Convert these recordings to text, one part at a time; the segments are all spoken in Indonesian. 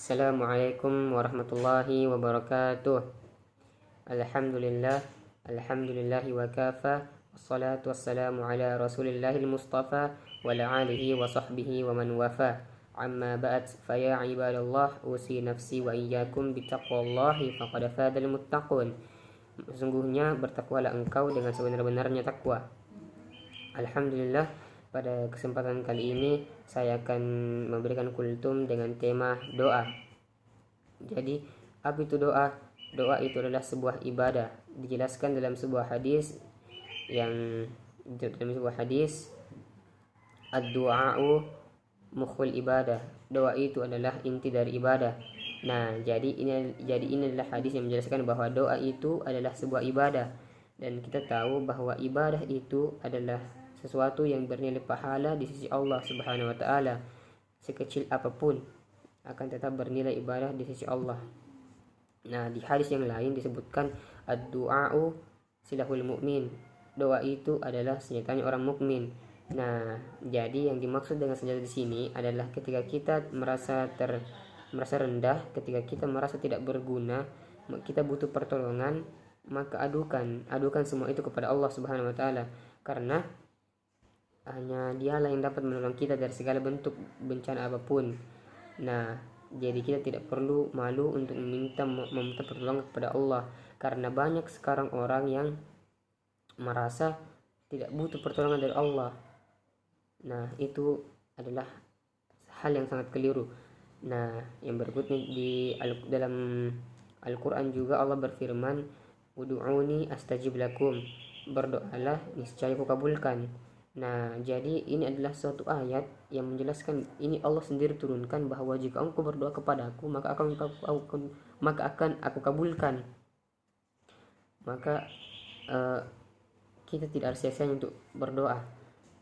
Assalamualaikum warahmatullahi wabarakatuh. Alhamdulillah, alhamdulillahi wa kafa. Wassalatu wassalamu ala rasulillahil mustafa wa ala alihi wa sahbihi wa man wafa. Amma ba'd, faya ibadallah, usi nafsi wa iyyakum bitaqwallahi faqad fadal muttaqun. Sesungguhnya bertakwalah engkau dengan sebenar-benarnya takwa. Alhamdulillah, pada kesempatan kali ini saya akan memberikan kultum dengan tema doa. Jadi, apa itu doa? Doa itu adalah sebuah ibadah. Dijelaskan dalam sebuah hadis ad-du'a'u mukhul ibadah. Doa itu adalah inti dari ibadah. Nah, jadi ini adalah hadis yang menjelaskan bahwa doa itu adalah sebuah ibadah. Dan kita tahu bahwa ibadah itu adalah sesuatu yang bernilai pahala di sisi Allah Subhanahu wa taala. Sekecil apapun akan tetap bernilai ibadah di sisi Allah. Nah, di hadis yang lain disebutkan ad-du'a'u silahul mu'min. Doa itu adalah senjatanya orang mukmin. Nah, jadi yang dimaksud dengan senjata di sini adalah ketika kita merasa rendah, ketika kita merasa tidak berguna, kita butuh pertolongan, maka adukan semua itu kepada Allah Subhanahu wa taala, karena hanya dialah yang dapat menolong kita dari segala bentuk bencana apapun. Nah, jadi kita tidak perlu malu untuk meminta pertolongan kepada Allah, karena banyak sekarang orang yang merasa tidak butuh pertolongan dari Allah. Nah, itu adalah hal yang sangat keliru. Nah, yang berikutnya dalam Al-Quran juga Allah berfirman, "Ud'uni astajib lakum." Berdoalah, niscaya aku kabulkan. Nah, jadi ini adalah suatu ayat yang menjelaskan, ini Allah sendiri turunkan bahwa jika engkau berdoa kepadaku, maka akan aku kabulkan. Maka kita tidak harus sia-sia untuk berdoa.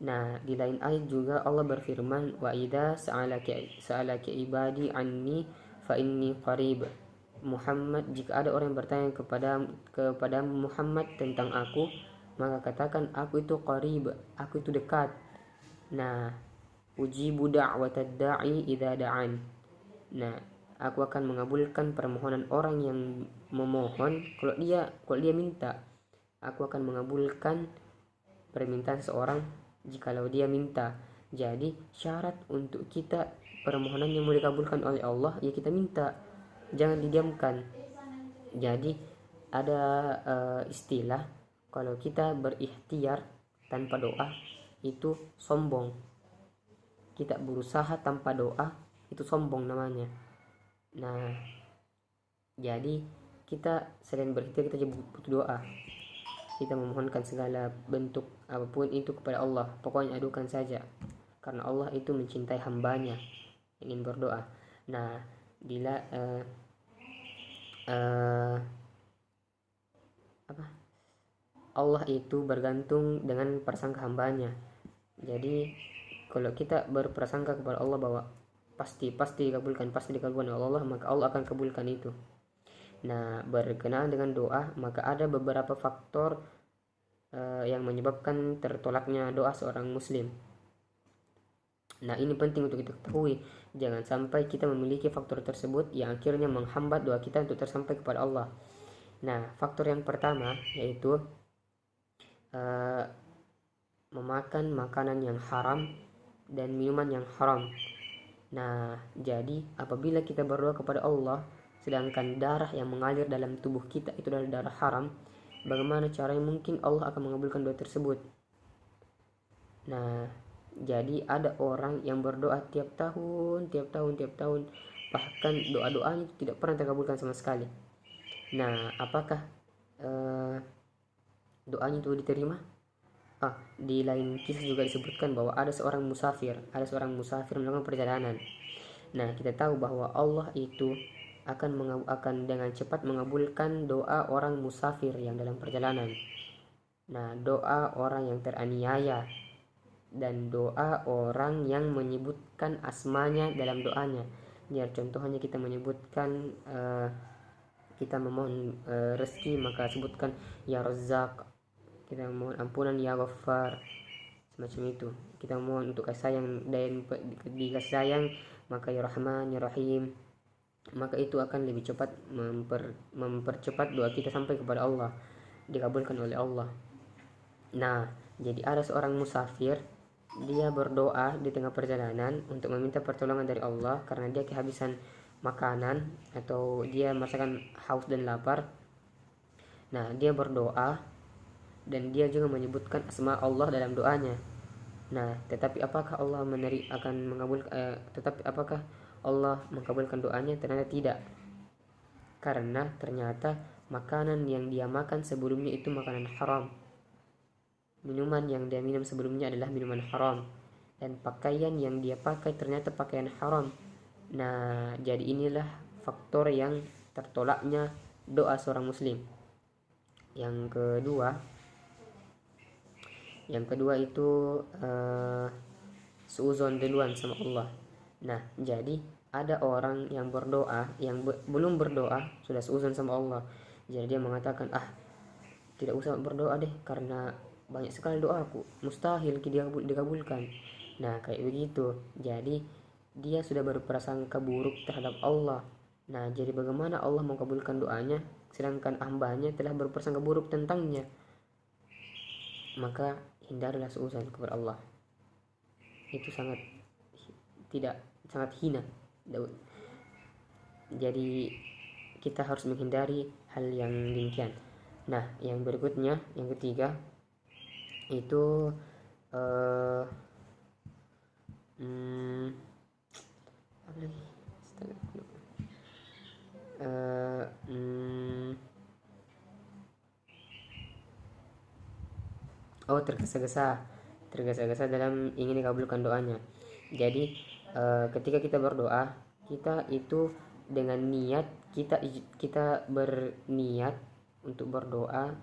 Nah, di lain ayat juga Allah berfirman, "Wa idza sa'alaka ibadi anni fa inni qarib." Muhammad, jika ada orang yang bertanya kepada Muhammad tentang aku, maka katakan, aku itu qarib, aku itu dekat. Nah, ujibu da'watad da'i idza da'an. Nah, aku akan mengabulkan permohonan orang yang memohon kalau dia minta. Aku akan mengabulkan permintaan seorang jikalau dia minta. Jadi syarat untuk kita permohonan yang mau dikabulkan oleh Allah, ya kita minta, jangan didiamkan. Jadi ada istilah, kalau kita berikhtiar tanpa doa itu sombong. Kita berusaha tanpa doa itu sombong namanya. Nah, jadi kita selain berikhtiar, kita juga butuh doa. Kita memohonkan segala bentuk apapun itu kepada Allah. Pokoknya adukan saja, karena Allah itu mencintai hambanya yang ingin berdoa. Nah, bila Allah itu bergantung dengan prasangka hambanya. Jadi kalau kita berprasangka kepada Allah bahwa pasti dikabulkan oleh Allah, maka Allah akan kabulkan itu. Nah, berkenaan dengan doa, maka ada beberapa faktor yang menyebabkan tertolaknya doa seorang muslim. Nah, ini penting untuk kita ketahui. Jangan sampai kita memiliki faktor tersebut yang akhirnya menghambat doa kita untuk tersampai kepada Allah. Nah, faktor yang pertama yaitu memakan makanan yang haram dan minuman yang haram. Nah, jadi apabila kita berdoa kepada Allah sedangkan darah yang mengalir dalam tubuh kita itu adalah darah haram, bagaimana caranya mungkin Allah akan mengabulkan doa tersebut? Nah, jadi ada orang yang berdoa tiap tahun, bahkan doa-doanya tidak pernah terkabulkan sama sekali. Nah, apakah doanya itu diterima? Di lain kisah juga disebutkan bahwa ada seorang musafir melakukan perjalanan. Nah, kita tahu bahwa Allah itu akan dengan cepat mengabulkan doa orang musafir yang dalam perjalanan. Nah, doa orang yang teraniaya dan doa orang yang menyebutkan asmanya dalam doanya. Ya, contohnya kita menyebutkan kita memohon rezeki, maka sebutkan ya Razzaq. Kita mohon ampunan ya Ghaffar, semacam itu. Kita mohon untuk kasih sayang dan dikasih sayang, maka ya Rahman ya Rahim. maka itu akan lebih cepat mempercepat doa kita sampai kepada Allah, dikabulkan oleh Allah. Nah, jadi ada seorang musafir, dia berdoa di tengah perjalanan untuk meminta pertolongan dari Allah karena dia kehabisan makanan atau dia merasakan haus dan lapar. Nah, dia berdoa dan dia juga menyebutkan asma Allah dalam doanya. Nah, tetapi apakah Allah apakah Allah mengabulkan doanya? Ternyata tidak. Karena ternyata makanan yang dia makan sebelumnya itu makanan haram. Minuman yang dia minum sebelumnya adalah minuman haram. Dan pakaian yang dia pakai ternyata pakaian haram. Nah, jadi inilah faktor yang tertolaknya doa seorang muslim. Yang kedua itu suuzon duluan sama Allah. Nah, jadi ada orang yang berdoa, yang belum berdoa sudah suuzon sama Allah. Jadi dia mengatakan, tidak usah berdoa deh karena banyak sekali doaku, mustahil dikabulkan. Nah, kayak begitu. Jadi dia sudah berprasangka buruk terhadap Allah. Nah, jadi bagaimana Allah mengabulkan doanya sedangkan hambanya telah berprasangka buruk tentangnya? Maka hindarilah suuzon kepada Allah. Itu sangat hina. Jadi kita harus menghindari hal yang demikian. Nah, yang berikutnya, yang ketiga itu apa lagi? Tergesa-gesa dalam ingin dikabulkan doanya. Jadi ketika kita berdoa, kita itu dengan niat kita berniat untuk berdoa,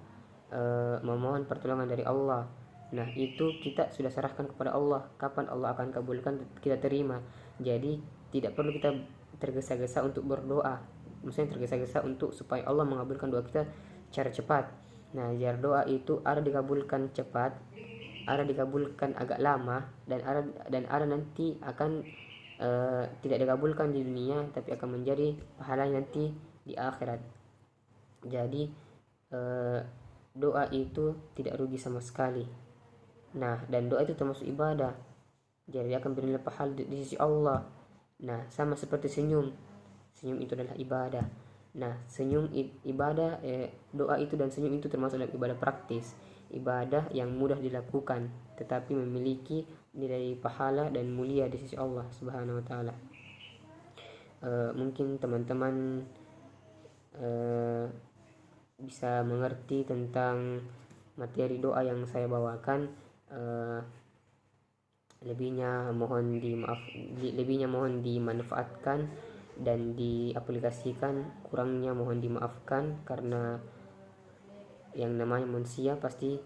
memohon pertolongan dari Allah. Nah, itu kita sudah serahkan kepada Allah. Kapan Allah akan kabulkan, kita terima. Jadi tidak perlu kita tergesa-gesa untuk berdoa. Maksudnya tergesa-gesa untuk supaya Allah mengabulkan doa kita secara cepat. Nah, jar doa itu ada dikabulkan cepat, ada dikabulkan agak lama, dan ada nanti akan tidak dikabulkan di dunia tapi akan menjadi pahala nanti di akhirat. Jadi doa itu tidak rugi sama sekali. Nah, dan doa itu termasuk ibadah, jadi akan bernilai pahala di sisi Allah. Nah, sama seperti senyum itu adalah ibadah. Nah, doa itu dan senyum itu termasuk dalam ibadah praktis, ibadah yang mudah dilakukan tetapi memiliki nilai pahala dan mulia di sisi Allah Subhanahu wa taala. Mungkin teman-teman bisa mengerti tentang materi doa yang saya bawakan. Lebihnya mohon dimanfaatkan dan diaplikasikan, kurangnya mohon dimaafkan karena yang namanya manusia pasti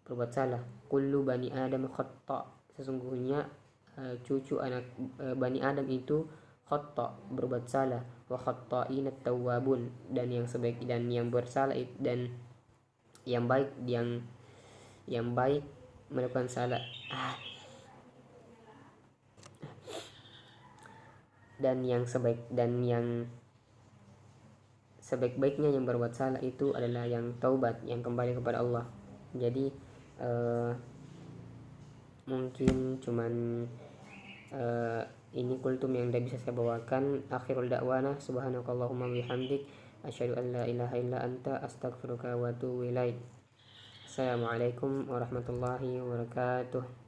berbuat salah. Kullu bani Adam khata', sesungguhnya cucu anak bani Adam itu khata', berbuat salah. Wa khata'ina tawwabun, dan yang sebaik dan yang bersalah dan yang baik melakukan salah. Dan yang sebaik-baiknya yang berbuat salah itu adalah yang taubat, yang kembali kepada Allah. Jadi mungkin cuman ini kultum yang tidak bisa saya bawakan. Akhirul da'wana subhanakallahumma bihamdik asyhadu an la ilaha illa anta astaghfiruka wa atubu ilaik. Assalamualaikum warahmatullahi wabarakatuh.